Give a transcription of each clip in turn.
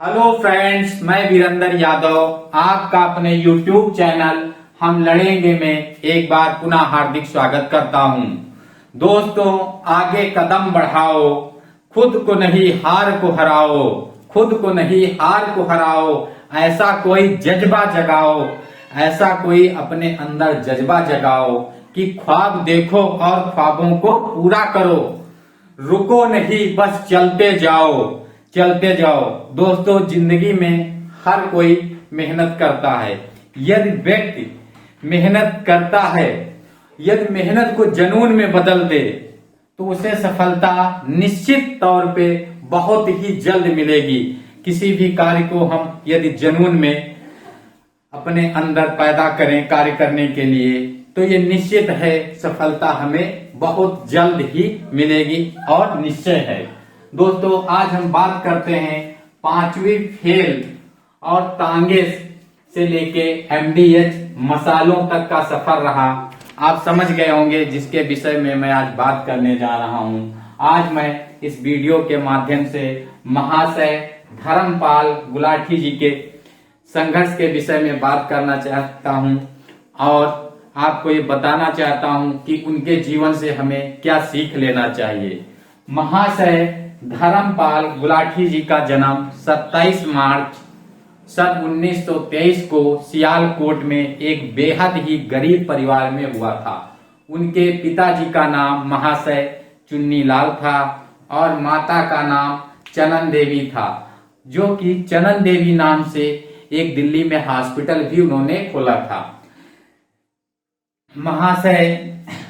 Hello friends, मैं वीरेंद्र यादव आपका अपने YouTube चैनल हम लड़ेंगे में एक बार पुनः हार्दिक स्वागत करता हूं। दोस्तों, आगे कदम बढ़ाओ, खुद को नहीं हार को हराओ, खुद को नहीं हार को हराओ, ऐसा कोई जज्बा जगाओ, ऐसा कोई अपने अंदर जज्बा जगाओ कि ख्वाब देखो और ख्वाबों को पूरा करो। रुको नहीं, बस चलते जाओ, चलते जाओ। दोस्तों, जिंदगी में हर कोई मेहनत करता है। यदि व्यक्ति मेहनत करता है, यदि मेहनत को जुनून में बदल दे तो उसे सफलता निश्चित तौर पे बहुत ही जल्द मिलेगी। किसी भी कार्य को हम यदि जुनून में अपने अंदर पैदा करें कार्य करने के लिए, तो ये निश्चित है सफलता हमें बहुत जल्द ही मिलेगी और निश्चय है। दोस्तों, आज हम बात करते हैं पांचवी फेल और तांगे से लेके MDH मसालों तक का सफर रहा। आप समझ गए होंगे जिसके विषय में मैं आज बात करने जा रहा हूं। आज मैं इस वीडियो के माध्यम से महाशय धर्मपाल गुलाटी जी के संघर्ष के विषय में बात करना चाहता हूं और आपको ये बताना चाहता हूं कि उनके जीवन से हमें क्या सीख लेना चाहिए। महाशय धर्मपाल गुलाटी जी का जन्म 27 मार्च सन 1923 को सियालकोट में एक बेहद ही गरीब परिवार में हुआ था। उनके पिताजी का नाम महाशय चुन्नीलाल था और माता का नाम चनन देवी था, जो कि चनन देवी नाम से एक दिल्ली में हॉस्पिटल भी उन्होंने खोला था। महाशय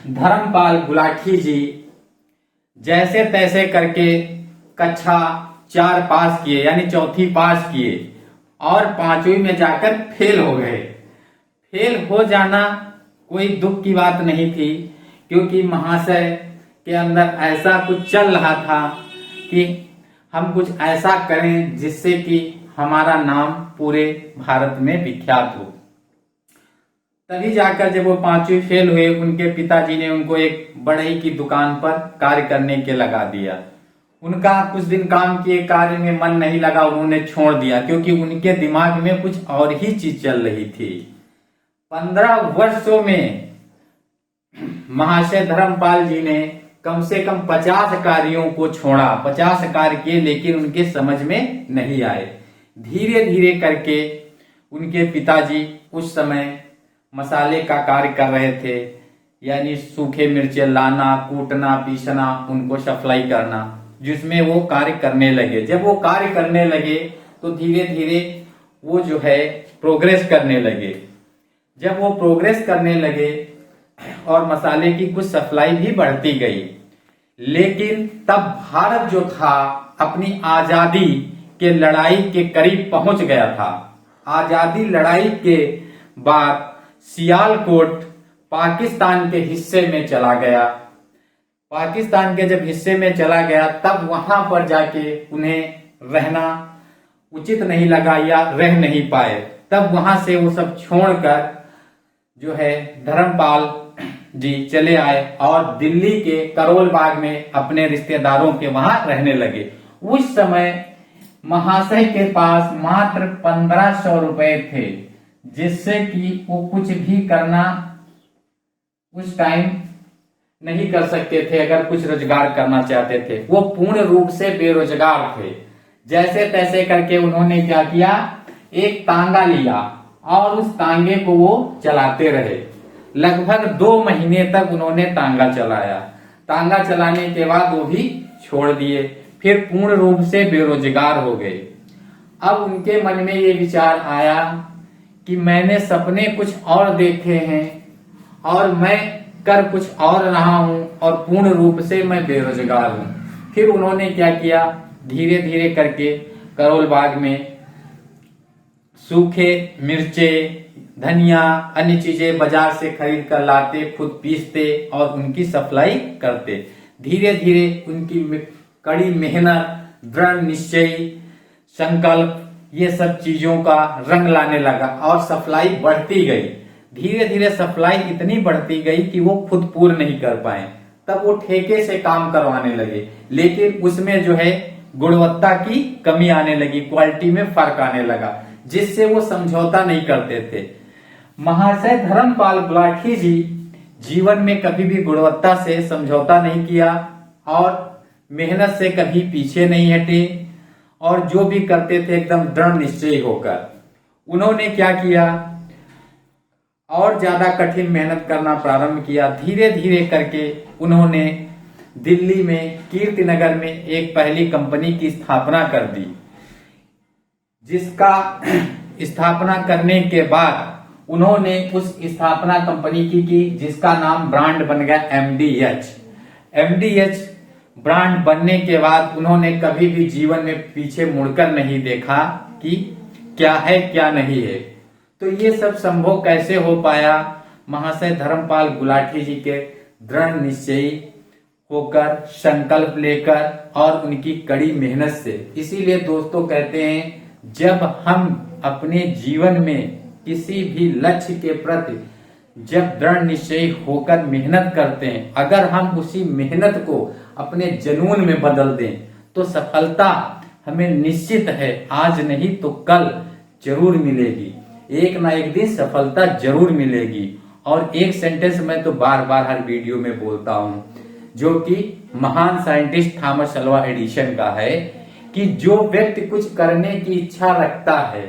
धर्मपाल गुलाटी जी जैसे तैसे करके कक्षा 4 पास किए, यानी चौथी पास किए और 5वीं में जाकर फेल हो गए। फेल हो जाना कोई दुख की बात नहीं थी, क्योंकि महाशय के अंदर ऐसा कुछ चल रहा था कि हम कुछ ऐसा करें जिससे कि हमारा नाम पूरे भारत में विख्यात हो। तभी जाकर जब वो 5वीं फेल हुए, उनके पिताजी ने उनको एक बढ़ई की दुकान पर कार्य करने के लगा दिया। उनका कुछ दिन काम किए, कार्य में मन नहीं लगा, उन्होंने छोड़ दिया, क्योंकि उनके दिमाग में कुछ और ही चीज चल रही थी। 15 वर्षों में महाशय धर्मपाल जी ने कम से कम 50 कार्यों को छोड़ा, 50 कार्य किए, लेकिन उनके समझ में नहीं आए। धीरे धीरे करके उनके पिताजी उस समय मसाले का कार्य कर रहे थे, यानी सूखे मिर्चे लाना, कूटना, पीसना, उनको सप्लाई करना, जिसमें वो कार्य करने लगे। जब वो कार्य करने लगे तो धीरे धीरे वो जो है प्रोग्रेस करने लगे। जब वो प्रोग्रेस करने लगे और मसाले की कुछ सप्लाई भी बढ़ती गई, लेकिन तब भारत जो था अपनी आजादी के लड़ाई के करीब पहुंच गया था। आजादी लड़ाई के बाद सियालकोट पाकिस्तान के हिस्से में चला गया। पाकिस्तान के जब हिस्से में चला गया, तब वहां पर जाके उन्हें रहना उचित नहीं लगा या रह नहीं पाए। तब वहां से वो सब छोड़कर जो है धर्मपाल जी चले आए और दिल्ली के करोल बाग में अपने रिश्तेदारों के वहां रहने लगे। उस समय महाशय के पास मात्र 1500 रुपए थे, जिससे कि वो कुछ भी करना उस टाइम नहीं कर सकते थे। अगर कुछ रोजगार करना चाहते थे, वो पूर्ण रूप से बेरोजगार थे। जैसे तैसे करके उन्होंने क्या किया, एक तांगा लिया और उस तांगे को वो चलाते रहे। लगभग 2 महीने तक उन्होंने तांगा चलाया। तांगा चलाने के बाद वो भी छोड़ दिए, फिर पूर्ण रूप से बेरोजगार हो गए। अब उनके मन में ये विचार आया कि मैंने सपने कुछ और देखे हैं और मैं कर कुछ और रहा हूं और पूर्ण रूप से मैं बेरोजगार हूं। फिर उन्होंने क्या किया, धीरे धीरे करके करोल बाग में सूखे मिर्चे, धनिया, अन्य चीजें बाजार से खरीद कर लाते, खुद पीसते और उनकी सप्लाई करते। धीरे धीरे उनकी कड़ी मेहनत, दृढ़ निश्चय, संकल्प, ये सब चीजों का रंग लाने लगा और सप्लाई बढ़ती गई। धीरे धीरे सप्लाई इतनी बढ़ती गई कि वो खुद पूर्ण नहीं कर पाए। तब वो ठेके से काम करवाने लगे, लेकिन उसमें जो है गुणवत्ता की कमी आने लगी, क्वालिटी में फर्क आने लगा, जिससे वो समझौता नहीं करते थे। महाशय धर्मपाल गुलाटी जी जीवन में कभी भी गुणवत्ता से समझौता नहीं किया और मेहनत से कभी पीछे नहीं हटे, और जो भी करते थे एकदम दृढ़ निश्चयी होकर। उन्होंने क्या किया, और ज्यादा कठिन मेहनत करना प्रारंभ किया। धीरे धीरे करके उन्होंने दिल्ली में कीर्तिनगर में एक पहली कंपनी की स्थापना कर दी, जिसका स्थापना करने के बाद उन्होंने उस स्थापना कंपनी की जिसका नाम ब्रांड बन गया एमडीएच। ब्रांड बनने के बाद उन्होंने कभी भी जीवन में पीछे मुड़कर नहीं देखा कि क्या है क्या नहीं है। तो ये सब संभव कैसे हो पाया? महाशय धर्मपाल गुलाटी जी के दृढ़ निश्चयी होकर, संकल्प लेकर और उनकी कड़ी मेहनत से। इसीलिए दोस्तों कहते हैं, जब हम अपने जीवन में किसी भी लक्ष्य के प्रति जब दृढ़ निश्चयी होकर मेहनत करते हैं, अगर हम उसी मेहनत को अपने जुनून में बदल दें तो सफलता हमें निश्चित है, आज नहीं तो कल जरूर मिलेगी। एक ना एक दिन सफलता जरूर मिलेगी। और एक सेंटेंस मैं तो बार बार हर वीडियो में बोलता हूं, जो कि महान साइंटिस्ट थॉमस अल्वा एडिसन का है, कि जो व्यक्ति कुछ करने की इच्छा रखता है,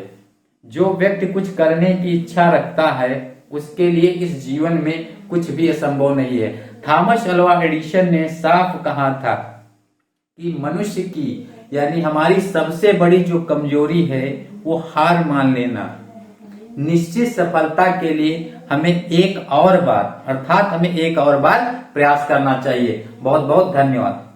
जो व्यक्ति कुछ करने की इच्छा रखता है, उसके लिए इस जीवन में कुछ भी असंभव नहीं है। थॉमस अल्वा एडिसन ने साफ कहा था कि मनुष्य की यानी हमारी सबसे बड़ी जो कमजोरी है वो हार मान लेना। निश्चित सफलता के लिए हमें एक और बार प्रयास करना चाहिए। बहुत बहुत धन्यवाद।